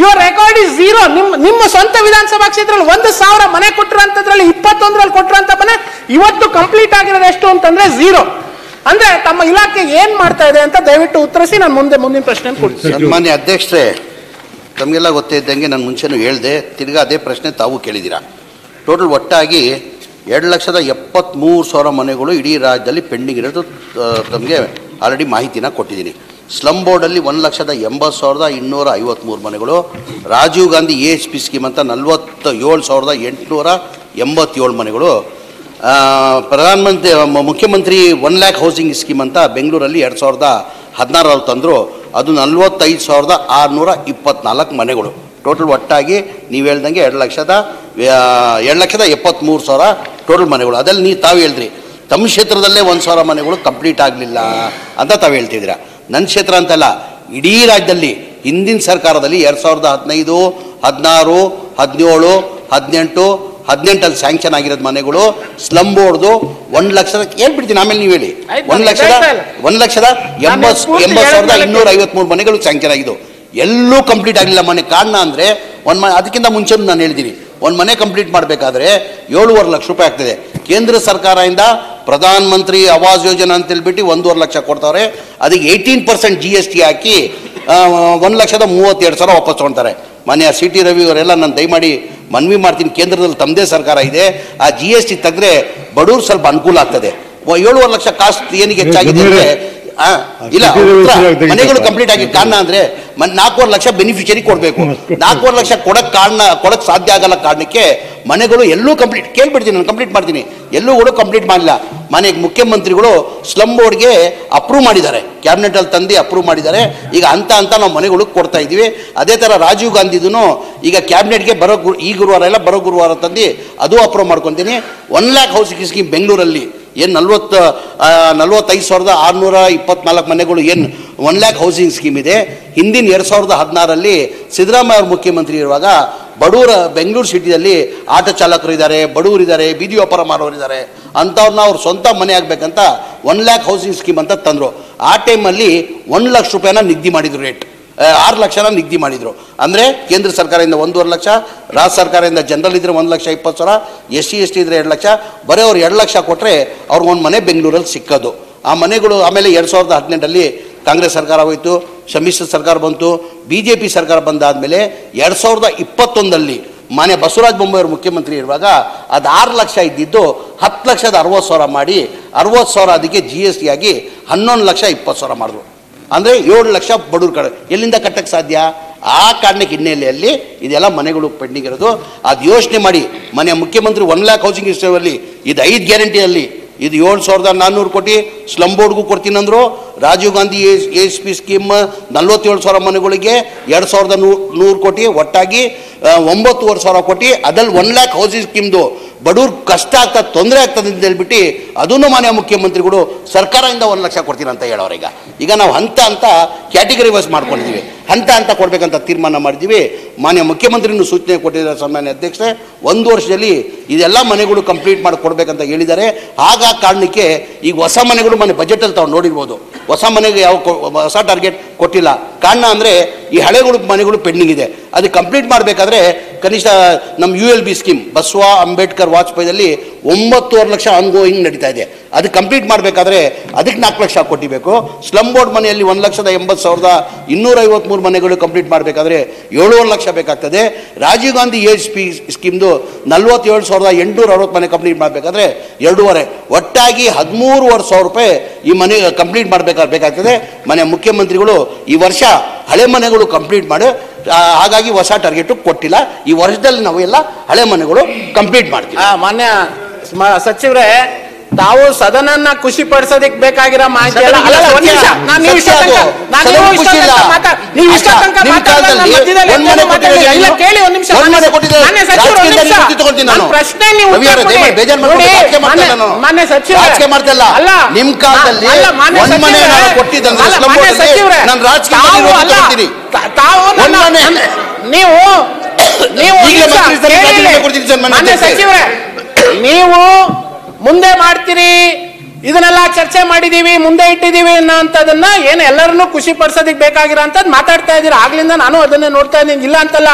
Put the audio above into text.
Your record is zero. ನಿಮ್ಮ ಸ್ವಂತ ವಿಧಾನಸಭಾ ಕ್ಷೇತ್ರದಲ್ಲಿ 1,000 ಮನೆ ಕೊಟ್ಟಿರೋಂಥದ್ರಲ್ಲಿ 21ರಲ್ಲಿ ಕೊಟ್ಟಿರೋಂಥ ಮನೆ ಇವತ್ತು ಕಂಪ್ಲೀಟ್ ಆಗಿರೋದು ಎಷ್ಟು ಅಂತಂದ್ರೆ ಝೀರೋ. ಅಂದ್ರೆ ತಮ್ಮ ಇಲಾಖೆ ಏನ್ ಮಾಡ್ತಾ ಇದೆ ಅಂತ ದಯವಿಟ್ಟು ಉತ್ತರಿಸಿ. ನಾನು ಮುಂದಿನ ಪ್ರಶ್ನೆ ಕೊಡ್ತೀನಿ. ಸನ್ಮಾನ್ಯ ಅಧ್ಯಕ್ಷರೇ, ತಮಗೆಲ್ಲ ಗೊತ್ತೇ ಇದ್ದಂಗೆ ನಾನು ಮುಂಚೆನೂ ಹೇಳಿದೆ, ತಿರ್ಗಾ ಅದೇ ಪ್ರಶ್ನೆ ತಾವು ಕೇಳಿದ್ದೀರಾ. ಟೋಟಲ್ ಒಟ್ಟಾಗಿ 2,73,000 ಮನೆಗಳು ಇಡೀ ರಾಜ್ಯದಲ್ಲಿ ಪೆಂಡಿಂಗ್ ಇರೋದು ತಮಗೆ ಆಲ್ರೆಡಿ ಮಾಹಿತಿನ ಕೊಟ್ಟಿದ್ದೀನಿ. ಸ್ಲಮ್ ಬೋರ್ಡಲ್ಲಿ 1,80,253 ಮನೆಗಳು, ರಾಜೀವ್ ಗಾಂಧಿ AHP ಸ್ಕೀಮ್ ಅಂತ 47,887 ಮನೆಗಳು, ಮುಖ್ಯಮಂತ್ರಿ 1 lakh ಹೌಸಿಂಗ್ ಸ್ಕೀಮ್ ಅಂತ ಬೆಂಗಳೂರಲ್ಲಿ 2016 ತಂದರು, ಅದು 45,624 ಮನೆಗಳು. ಟೋಟಲ್ ಒಟ್ಟಾಗಿ ನೀವು ಹೇಳ್ದಂಗೆ 2,73,000 ಟೋಟಲ್ ಮನೆಗಳು. ಅದಲ್ಲಿ ನೀವು ತಾವು ಹೇಳಿದ್ರಿ ತಮ್ಮ ಕ್ಷೇತ್ರದಲ್ಲೇ 1,000 ಮನೆಗಳು ಕಂಪ್ಲೀಟ್ ಆಗಲಿಲ್ಲ ಅಂತ ತಾವು ಹೇಳ್ತಿದ್ದೀರಾ. ನನ್ನ ಕ್ಷೇತ್ರ ಅಂತಲ್ಲ, ಇಡೀ ರಾಜ್ಯದಲ್ಲಿ ಹಿಂದಿನ ಸರ್ಕಾರದಲ್ಲಿ 2015, 16, 17, 18, 18 ಸ್ಯಾಂಕ್ಷನ್ ಆಗಿರೋದು ಮನೆಗಳು ಸ್ಲಮ್ ಬೋರ್ಡ್ದು 1,00,000 ಹೇಳ್ಬಿಡ್ತೀನಿ, ಆಮೇಲೆ ನೀವು ಹೇಳಿ. 1,80,253 ಮನೆಗಳು ಸ್ಯಾಂಕ್ಷನ್ ಆಗಿದ್ದು, ಎಲ್ಲೂ ಕಂಪ್ಲೀಟ್ ಆಗಲಿಲ್ಲ ಮನೆ. ಕಾರಣ ಅಂದರೆ ಅದಕ್ಕಿಂತ ಮುಂಚೆ ನಾನು ಹೇಳಿದ್ದೀನಿ, ಒಂದು ಮನೆ ಕಂಪ್ಲೀಟ್ ಮಾಡಬೇಕಾದ್ರೆ 7.5 ಲಕ್ಷ ರೂಪಾಯಿ ಆಗ್ತದೆ. ಕೇಂದ್ರ ಸರ್ಕಾರದಿಂದ ಪ್ರಧಾನ ಮಂತ್ರಿ ಆವಾಸ್ ಯೋಜನೆ ಅಂತ ಹೇಳ್ಬಿಟ್ಟು 1.5 ಲಕ್ಷ ಕೊಡ್ತಾರೆ, ಅದಕ್ಕೆ 18% GST ಹಾಕಿ 1,32,000 ವಾಪಸ್ ತೊಗೊಳ್ತಾರೆ. ಮಾನ್ಯ CT ರವಿ ಅವರೆಲ್ಲ ನಾನು ದಯಮಾಡಿ ಮನವಿ ಮಾಡ್ತೀನಿ, ಕೇಂದ್ರದಲ್ಲಿ ತಮ್ಮದೇ ಸರ್ಕಾರ ಇದೆ, ಆ GST ತೆಗೆದ್ರೆ ಬಡವ್ರು ಸ್ವಲ್ಪ ಅನುಕೂಲ ಆಗ್ತದೆ. 7.5 ಲಕ್ಷ ಕಾಸ್ಟ್ ಏನಿಗೆ ಹೆಚ್ಚಾಗಿದೆ ಅಂದರೆ ಇಲ್ಲ, ಮನೆಗಳು ಕಂಪ್ಲೀಟ್ ಆಗಿ ಕಾರಣ ಅಂದರೆ 4.5 ಲಕ್ಷ ಬೆನಿಫಿಷರಿ ಕೊಡಬೇಕು. 4.5 ಲಕ್ಷ ಕೊಡಕ್ಕೆ ಸಾಧ್ಯ ಆಗಲ್ಲ ಕಾರಣಕ್ಕೆ ಮನೆಗಳು ಎಲ್ಲೂ ಕಂಪ್ಲೀಟ್ ಕೇಳ್ಬಿಡ್ತೀನಿ, ನಾನು ಕಂಪ್ಲೀಟ್ ಮಾಡ್ತೀನಿ, ಎಲ್ಲೂ ಕೂಡ ಕಂಪ್ಲೀಟ್ ಮಾಡಲಿಲ್ಲ. ಮನೆಗೆ ಮುಖ್ಯಮಂತ್ರಿಗಳು ಸ್ಲಮ್ ಬೋರ್ಡ್ಗೆ ಅಪ್ರೂವ್ ಮಾಡಿದ್ದಾರೆ, ಕ್ಯಾಬಿನೆಟಲ್ಲಿ ತಂದು ಅಪ್ರೂವ್ ಮಾಡಿದ್ದಾರೆ. ಈಗ ಅಂತ ನಾವು ಮನೆಗಳು ಕೊಡ್ತಾ ಇದ್ದೀವಿ. ಅದೇ ಥರ ರಾಜೀವ್ ಗಾಂಧಿದೂ ಈಗ ಕ್ಯಾಬಿನೆಟ್ಗೆ ಈ ಗುರುವಾರ ಎಲ್ಲ ಬರೋ ಗುರುವಾರ ತಂದು ಅದು ಅಪ್ರೂವ್ ಮಾಡ್ಕೊತೀನಿ. 1 lakh ಹೌಸಿಂಗ್ ಸ್ಕೀಮ್ ಬೆಂಗಳೂರಲ್ಲಿ ಏನು 45,624 ಮನೆಗಳು ಏನು 1 lakh ಹೌಸಿಂಗ್ ಸ್ಕೀಮ್ ಇದೆ. ಹಿಂದಿನ 2016ರಲ್ಲಿ ಸಿದ್ದರಾಮಯ್ಯ ಅವರು ಮುಖ್ಯಮಂತ್ರಿ ಇರುವಾಗ ಬಡವರ ಬೆಂಗಳೂರು ಸಿಟಿಯಲ್ಲಿ ಆಟೋ ಚಾಲಕರು ಇದ್ದಾರೆ, ಬಡವರಿದ್ದಾರೆ, ಬೀದಿ ವ್ಯಾಪಾರ ಮಾಡೋರಿದ್ದಾರೆ, ಅಂಥವ್ರನ್ನ ಅವ್ರು ಸ್ವಂತ ಮನೆ ಆಗಬೇಕಂತ 1 lakh ಹೌಸಿಂಗ್ ಸ್ಕೀಮ್ ಅಂತ ತಂದರು. ಆ ಟೈಮಲ್ಲಿ 1 ಲಕ್ಷ ರೂಪಾಯಿನ ನಿಗದಿ ಮಾಡಿದರು, ರೇಟ್ 6 ಲಕ್ಷನ ನಿಗದಿ ಮಾಡಿದರು. ಅಂದರೆ ಕೇಂದ್ರ ಸರ್ಕಾರದಿಂದ 1.5 ಲಕ್ಷ, ರಾಜ್ಯ ಸರ್ಕಾರದಿಂದ ಜನರಲ್ ಇದ್ದರೆ 1,20,000, SC ST ಇದ್ದರೆ 2 ಲಕ್ಷ, ಬರೀ ಅವ್ರು 2 ಲಕ್ಷ ಕೊಟ್ಟರೆ ಅವ್ರಿಗೊಂದು ಮನೆ ಬೆಂಗಳೂರಲ್ಲಿ ಸಿಕ್ಕೋದು. ಆ ಮನೆಗಳು ಆಮೇಲೆ 2018ರಲ್ಲಿ ಕಾಂಗ್ರೆಸ್ ಸರ್ಕಾರ ಹೋಯಿತು, ಸಮ್ಮಿಶ್ರ ಸರ್ಕಾರ ಬಂತು, BJP ಸರ್ಕಾರ ಬಂದಾದಮೇಲೆ 2021ರಲ್ಲಿ ಮಾನ್ಯ ಬಸವರಾಜ ಬೊಮ್ಮಾಯಿ ಮುಖ್ಯಮಂತ್ರಿ ಇರುವಾಗ ಅದು 6 ಲಕ್ಷ ಇದ್ದಿದ್ದು 10,60,000 ಮಾಡಿ 60,000 ಅದಕ್ಕೆ GST ಆಗಿ 11,20,000 ಮಾಡಿದ್ರು. ಅಂದರೆ 7 ಲಕ್ಷ ಬಡವ್ರ ಕಡೆ ಎಲ್ಲಿಂದ ಕಟ್ಟಕ್ಕೆ ಸಾಧ್ಯ? ಆ ಕಾರಣಕ್ಕೆ ಹಿನ್ನೆಲೆಯಲ್ಲಿ ಇದೆಲ್ಲ ಮನೆಗಳು ಪೆಂಡಿಂಗ್ ಇರೋದು. ಅದು ಯೋಚನೆ ಮಾಡಿ, ಮನೆ ಮುಖ್ಯಮಂತ್ರಿ 1 lakh ಹೌಸಿಂಗ್ ಇಷ್ಟರಲ್ಲಿ ಇದು 5 ಗ್ಯಾರಂಟಿಯಲ್ಲಿ ಇದು 7,400 ಕೋಟಿ ಸ್ಲಮ್ ಬೋರ್ಡ್ಗೂ ಕೊಡ್ತೀನಂದ್ರು. ರಾಜೀವ್ ಗಾಂಧಿ AHP ಸ್ಕೀಮ್ 47,000 ಮನೆಗಳಿಗೆ 2,100 ಕೋಟಿ, ಒಟ್ಟಾಗಿ 9,500 ಕೋಟಿ. ಅದಲ್ಲಿ 1 lakh ಹೌಸಿಂಗ್ ಸ್ಕೀಮ್ದು ಬಡವ್ರ ಕಷ್ಟ ಆಗ್ತದೆ, ತೊಂದರೆ ಆಗ್ತದೆ ಅಂತ ಹೇಳ್ಬಿಟ್ಟು ಅದನ್ನು ಮಾನ್ಯ ಮುಖ್ಯಮಂತ್ರಿಗಳು ಸರ್ಕಾರದಿಂದ 1 ಲಕ್ಷ ಕೊಡ್ತೀನಿ ಅಂತ ಹೇಳೋರು. ಈಗ ನಾವು ಹಂತ ಕ್ಯಾಟಗರಿ ವೈಸ್ ಮಾಡ್ಕೊಂಡಿದ್ದೀವಿ, ಹಂತ ಕೊಡಬೇಕಂತ ತೀರ್ಮಾನ ಮಾಡಿದ್ದೀವಿ. ಮಾನ್ಯ ಮುಖ್ಯಮಂತ್ರಿನೂ ಸೂಚನೆ ಕೊಟ್ಟಿದ್ದಾರೆ ಸನ್ಮಾನ್ಯ ಅಧ್ಯಕ್ಷರೇ, 1 ವರ್ಷದಲ್ಲಿ ಇದೆಲ್ಲ ಮನೆಗಳು ಕಂಪ್ಲೀಟ್ ಮಾಡಿ ಕೊಡಬೇಕಂತ ಹೇಳಿದ್ದಾರೆ. ಆಗ ಕಾರಣಕ್ಕೆ ಈಗ ಹೊಸ ಮನೆಗಳು ಮನೆ ಬಜೆಟಲ್ಲಿ ತಾವು ನೋಡಿರ್ಬೋದು, ಹೊಸ ಮನೆಗೆ ಯಾವ ಹೊಸ ಟಾರ್ಗೆಟ್ ಕೊಟ್ಟಿಲ್ಲ. ಕಾರಣ ಅಂದರೆ ಈ ಹಳೆಗಳು ಮನೆಗಳು ಪೆಂಡಿಂಗ್ ಇದೆ, ಅದು ಕಂಪ್ಲೀಟ್ ಮಾಡಬೇಕಾದ್ರೆ ಕನಿಷ್ಠ ನಮ್ಮ ULB ಸ್ಕೀಮ್ ಬಸವ ಅಂಬೇಡ್ಕರ್ ವಾಜಪೇಯಿಯಲ್ಲಿ 9.5 ಲಕ್ಷ ಆನ್ಗೋಯಿಂಗ್ ನಡೀತಾ ಇದೆ. ಅದು ಕಂಪ್ಲೀಟ್ ಮಾಡಬೇಕಾದ್ರೆ ಅದಕ್ಕೆ 4 ಲಕ್ಷ ಕೊಟ್ಟಿಬೇಕು. ಸ್ಲಮ್ ಬೋರ್ಡ್ ಮನೆಯಲ್ಲಿ 1,80,253 ಮನೆಗಳು ಕಂಪ್ಲೀಟ್ ಮಾಡಬೇಕಾದ್ರೆ 7 ಲಕ್ಷ ಬೇಕಾಗ್ತದೆ. ರಾಜೀವ್ ಗಾಂಧಿ AHP ಸ್ಕೀಮ್ದು 47,860 ಮನೆ ಕಂಪ್ಲೀಟ್ ಮಾಡಬೇಕಾದ್ರೆ 2.5, ಒಟ್ಟಾಗಿ 13,500 ರೂಪಾಯಿ ಈ ಮನೆ ಕಂಪ್ಲೀಟ್ ಮಾಡಬೇಕಾಗ್ತದೆ. ಮನೆ ಮುಖ್ಯಮಂತ್ರಿಗಳು ಈ ವರ್ಷ ಹಳೆ ಮನೆಗಳು ಕಂಪ್ಲೀಟ್ ಮಾಡಿ, ಹಾಗಾಗಿ ಹೊಸ ಟಾರ್ಗೆಟ್ ಕೊಟ್ಟಿಲ್ಲ. ಈ ವರ್ಷದಲ್ಲಿ ನಾವು ಎಲ್ಲ ಹಳೆ ಮನೆಗಳು ಕಂಪ್ಲೀಟ್ ಮಾಡ್ತೀವಿ. ಮಾನ್ಯ ಸಚಿವರೇ, ತಾವು ಸದನನ್ನ ಖುಷಿ ಪಡಿಸೋದಕ್ಕೆ ಬೇಕಾಗಿರೋ ಮಾಹಿತಿ ನೀವು ಮುಂದೆ ಮಾಡ್ತೀರಿ, ಇದನ್ನೆಲ್ಲ ಚರ್ಚೆ ಮಾಡಿದೀವಿ, ಮುಂದೆ ಇಟ್ಟಿದೀವಿ ಅನ್ನೋಂಥದನ್ನ ಏನು ಎಲ್ಲರನ್ನೂ ಖುಷಿ ಪಡಿಸೋದಕ್ಕೆ ಬೇಕಾಗಿರೋ ಅಂತದ್ ಮಾತಾಡ್ತಾ ಇದ್ದೀರಾ. ಆಗ್ಲಿಂದ ನಾನು ಅದನ್ನೇ ನೋಡ್ತಾ ಇದ್ದೀನಿ, ಇಲ್ಲ ಅಂತಲ್ಲ.